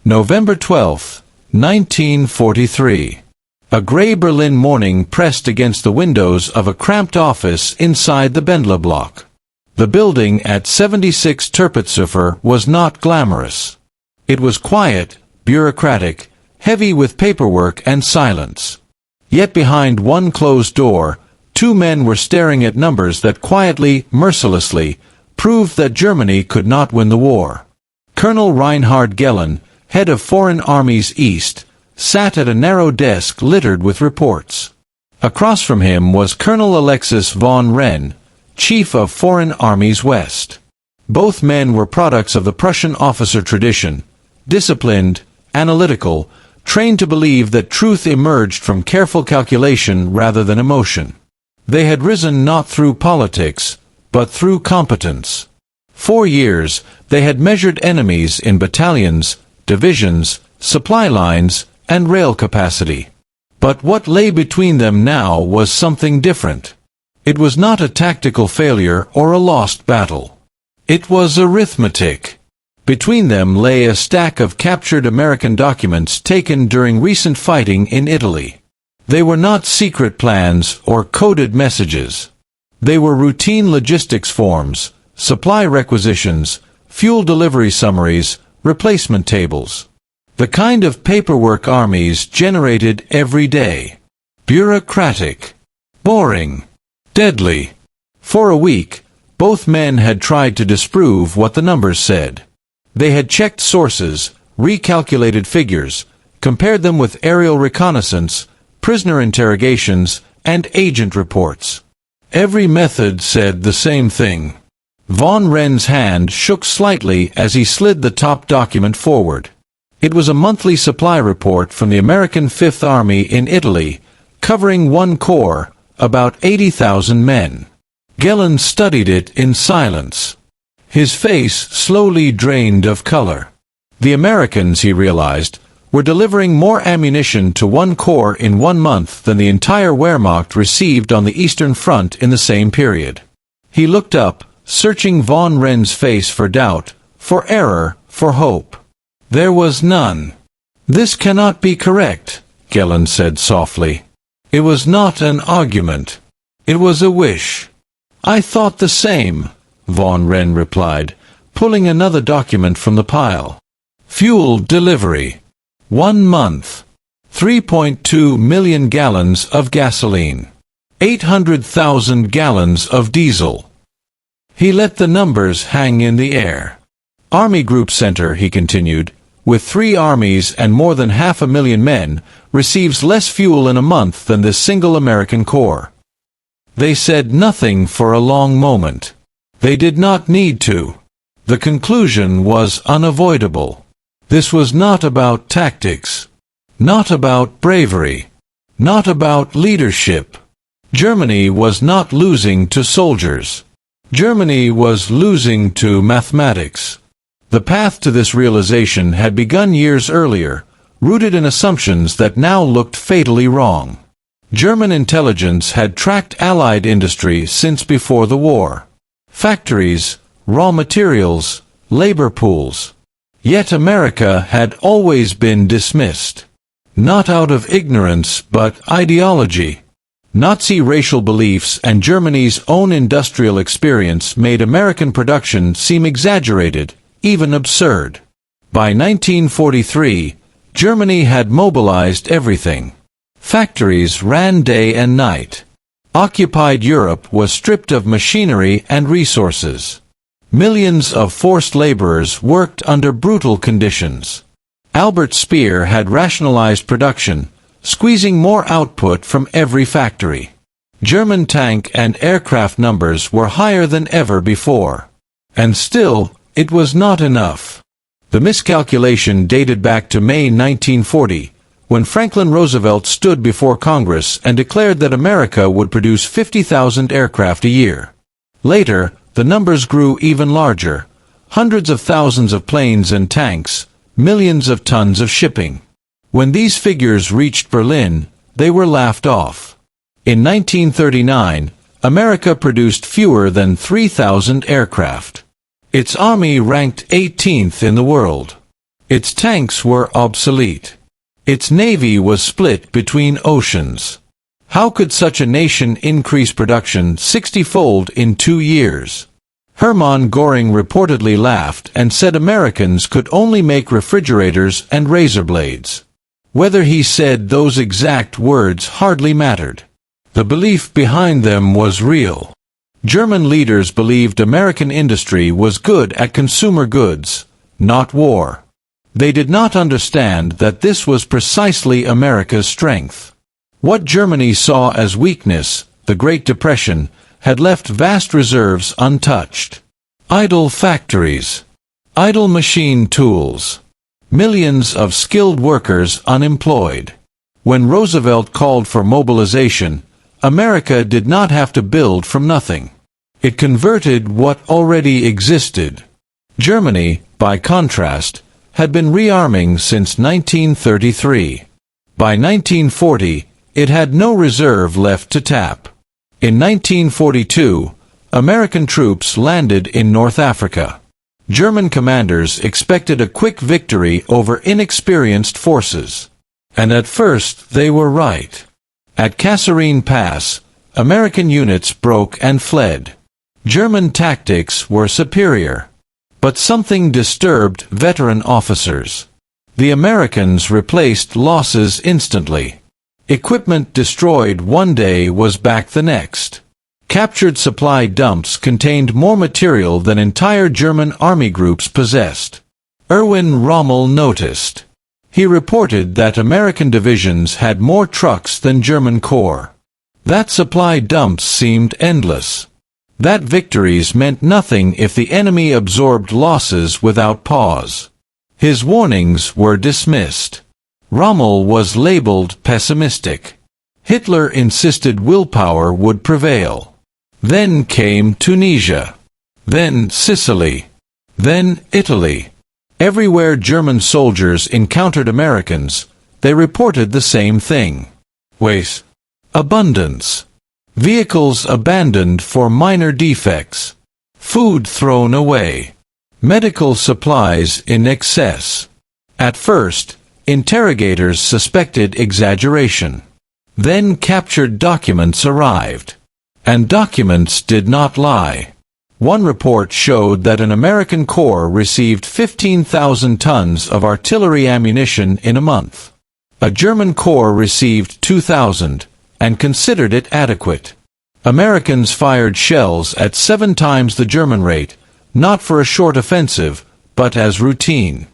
November 12, 1943. A gray Berlin morning pressed against the windows of a cramped office inside the Bendlerblock. The building at 76 Terpitzufer was not glamorous. It was quiet, bureaucratic, heavy with paperwork and silence. Yet behind one closed door, two men were staring at numbers that quietly, mercilessly, proved that Germany could not win the war. Colonel Reinhard Gehlen, head of Foreign Armies East, sat at a narrow desk littered with reports. Across from him was Colonel Alexis von Roenne, Chief of Foreign Armies West. Both men were products of the Prussian officer tradition, disciplined, analytical, trained to believe that truth emerged from careful calculation rather than emotion. They had risen not through politics, but through competence. 4 years, they had measured enemies in battalions, divisions, supply lines, and rail capacity. But what lay between them now was something different. It was not a tactical failure or a lost battle. It was arithmetic. Between them lay a stack of captured American documents taken during recent fighting in Italy. They were not secret plans or coded messages. They were routine logistics forms, supply requisitions, fuel delivery summaries, replacement tables. The kind of paperwork armies generated every day. Bureaucratic. Boring. Deadly. For a week, both men had tried to disprove what the numbers said. They had checked sources, recalculated figures, compared them with aerial reconnaissance, prisoner interrogations, and agent reports. Every method said the same thing. Von Roenne's hand shook slightly as he slid the top document forward. It was a monthly supply report from the American Fifth Army in Italy, covering one corps, about 80,000 men. Gehlen studied it in silence. His face slowly drained of color. The Americans, he realized, were delivering more ammunition to one corps in 1 month than the entire Wehrmacht received on the Eastern Front in the same period. He looked up, searching von Roenne's face for doubt, for error, for hope. There was none. "This cannot be correct," Gehlen said softly. "It was not an argument. It was a wish." "I thought the same," von Roenne replied, pulling another document from the pile. "Fuel delivery. 1 month. 3.2 million gallons of gasoline. 800,000 gallons of diesel." He let the numbers hang in the air. "Army Group Center," he continued, "with 3 armies and more than 500,000 men, receives less fuel in a month than this single American corps." They said nothing for a long moment. They did not need to. The conclusion was unavoidable. This was not about tactics. Not about bravery. Not about leadership. Germany was not losing to soldiers. Germany was losing to mathematics. The path to this realization had begun years earlier, rooted in assumptions that now looked fatally wrong. German intelligence had tracked Allied industry since before the war. Factories, raw materials, labor pools. Yet America had always been dismissed. Not out of ignorance but ideology. Nazi racial beliefs and Germany's own industrial experience made American production seem exaggerated, even absurd. By 1943, Germany had mobilized everything. Factories ran day and night. Occupied Europe was stripped of machinery and resources. Millions of forced laborers worked under brutal conditions. Albert Speer had rationalized production, squeezing more output from every factory. German tank and aircraft numbers were higher than ever before. And still, it was not enough. The miscalculation dated back to May 1940, when Franklin Roosevelt stood before Congress and declared that America would produce 50,000 aircraft a year. Later, the numbers grew even larger. Hundreds of thousands of planes and tanks, millions of tons of shipping. When these figures reached Berlin, they were laughed off. In 1939, America produced fewer than 3,000 aircraft. Its army ranked 18th in the world. Its tanks were obsolete. Its navy was split between oceans. How could such a nation increase production 60-fold in 2 years? Hermann Göring reportedly laughed and said Americans could only make refrigerators and razor blades. Whether he said those exact words hardly mattered. The belief behind them was real. German leaders believed American industry was good at consumer goods, not war. They did not understand that this was precisely America's strength. What Germany saw as weakness, the Great Depression, had left vast reserves untouched. Idle factories. Idle machine tools. Millions of skilled workers unemployed. When Roosevelt called for mobilization, America did not have to build from nothing. It converted what already existed. Germany, by contrast, had been rearming since 1933. By 1940, it had no reserve left to tap. In 1942, American troops landed in North Africa. German commanders expected a quick victory over inexperienced forces. And at first they were right. At Kasserine Pass, American units broke and fled. German tactics were superior. But something disturbed veteran officers. The Americans replaced losses instantly. Equipment destroyed one day was back the next. Captured supply dumps contained more material than entire German army groups possessed. Erwin Rommel noticed. He reported that American divisions had more trucks than German corps. That supply dumps seemed endless. That victories meant nothing if the enemy absorbed losses without pause. His warnings were dismissed. Rommel was labeled pessimistic. Hitler insisted willpower would prevail. Then came Tunisia. Then Sicily. Then Italy. Everywhere German soldiers encountered Americans, they reported the same thing. Waste. Abundance. Vehicles abandoned for minor defects. Food thrown away. Medical supplies in excess. At first, interrogators suspected exaggeration. Then captured documents arrived. And documents did not lie. One report showed that an American corps received 15,000 tons of artillery ammunition in a month. A German corps received 2,000, and considered it adequate. Americans fired shells at 7 times the German rate, not for a short offensive, but as routine.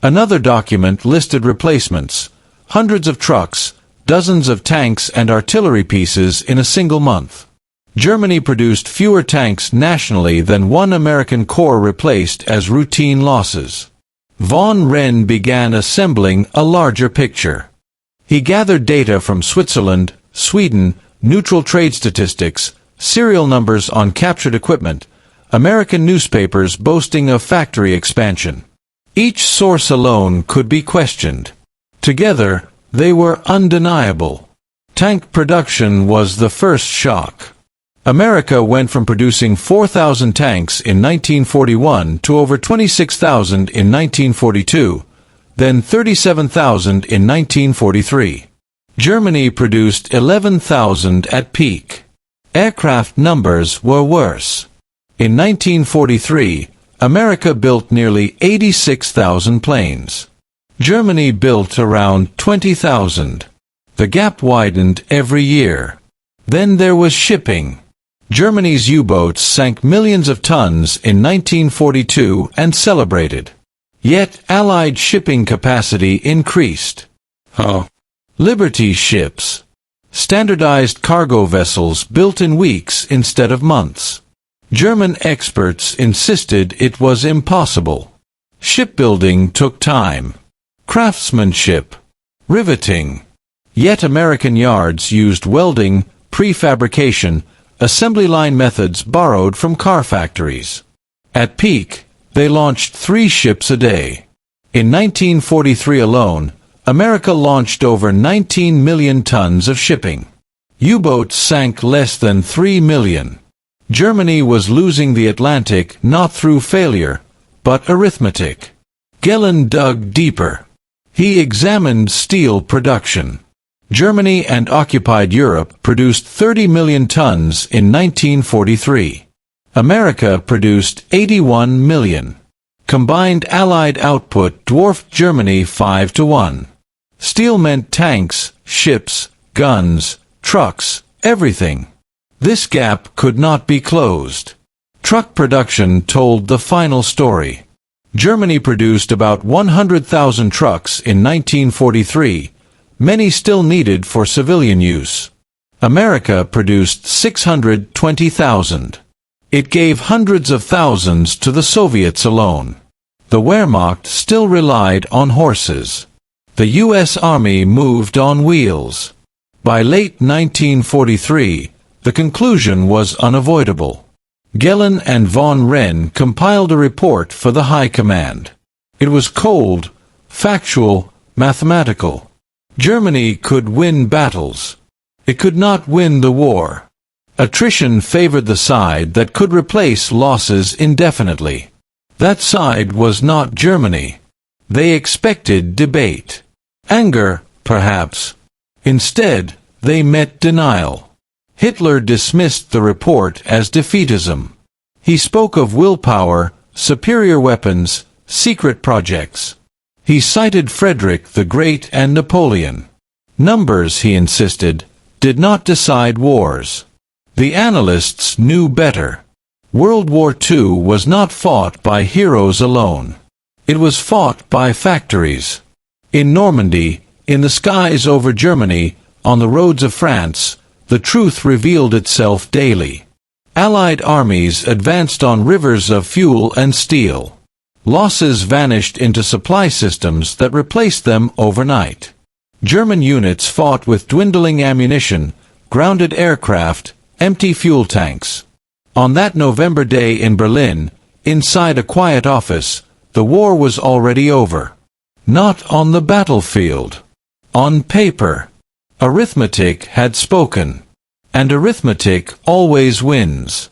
Another document listed replacements, hundreds of trucks, dozens of tanks and artillery pieces in a single month. Germany produced fewer tanks nationally than one American corps replaced as routine losses. Von Roenne began assembling a larger picture. He gathered data from Switzerland, Sweden, neutral trade statistics, serial numbers on captured equipment, American newspapers boasting of factory expansion. Each source alone could be questioned. Together, they were undeniable. Tank production was the first shock. America went from producing 4,000 tanks in 1941 to over 26,000 in 1942, then 37,000 in 1943. Germany produced 11,000 at peak. Aircraft numbers were worse. In 1943, America built nearly 86,000 planes. Germany built around 20,000. The gap widened every year. Then there was shipping. Germany's U-boats sank millions of tons in 1942 and celebrated. Yet Allied shipping capacity increased. Liberty ships. Standardized cargo vessels built in weeks instead of months. German experts insisted it was impossible. Shipbuilding took time. Craftsmanship. Riveting. Yet American yards used welding, prefabrication, assembly line methods borrowed from car factories. At peak, they launched 3 ships a day. In 1943 alone, America launched over 19 million tons of shipping. U-boats sank less than 3 million. Germany was losing the Atlantic not through failure, but arithmetic. Gehlen dug deeper. He examined steel production. Germany and occupied Europe produced 30 million tons in 1943. America produced 81 million. Combined Allied output dwarfed Germany 5-1. Steel meant tanks, ships, guns, trucks, everything. This gap could not be closed. Truck production told the final story. Germany produced about 100,000 trucks in 1943, many still needed for civilian use. America produced 620,000. It gave hundreds of thousands to the Soviets alone. The Wehrmacht still relied on horses. The U.S. Army moved on wheels. By late 1943, the conclusion was unavoidable. Gehlen and von Roenne compiled a report for the High Command. It was cold, factual, mathematical. Germany could win battles. It could not win the war. Attrition favored the side that could replace losses indefinitely. That side was not Germany. They expected debate. Anger, perhaps. Instead, they met denial. Hitler dismissed the report as defeatism. He spoke of willpower, superior weapons, secret projects. He cited Frederick the Great and Napoleon. Numbers, he insisted, did not decide wars. The Analysts knew better. World War II was not fought by heroes alone. It was fought by factories. In Normandy, in the skies over Germany, on the roads of France, the truth revealed itself daily. Allied armies advanced on rivers of fuel and steel. Losses vanished into supply systems that replaced them overnight. German units fought with dwindling ammunition, grounded aircraft, empty fuel tanks. On that November day in Berlin, inside a quiet office, the war was already over. Not on the battlefield. On paper. Arithmetic had spoken. And arithmetic always wins.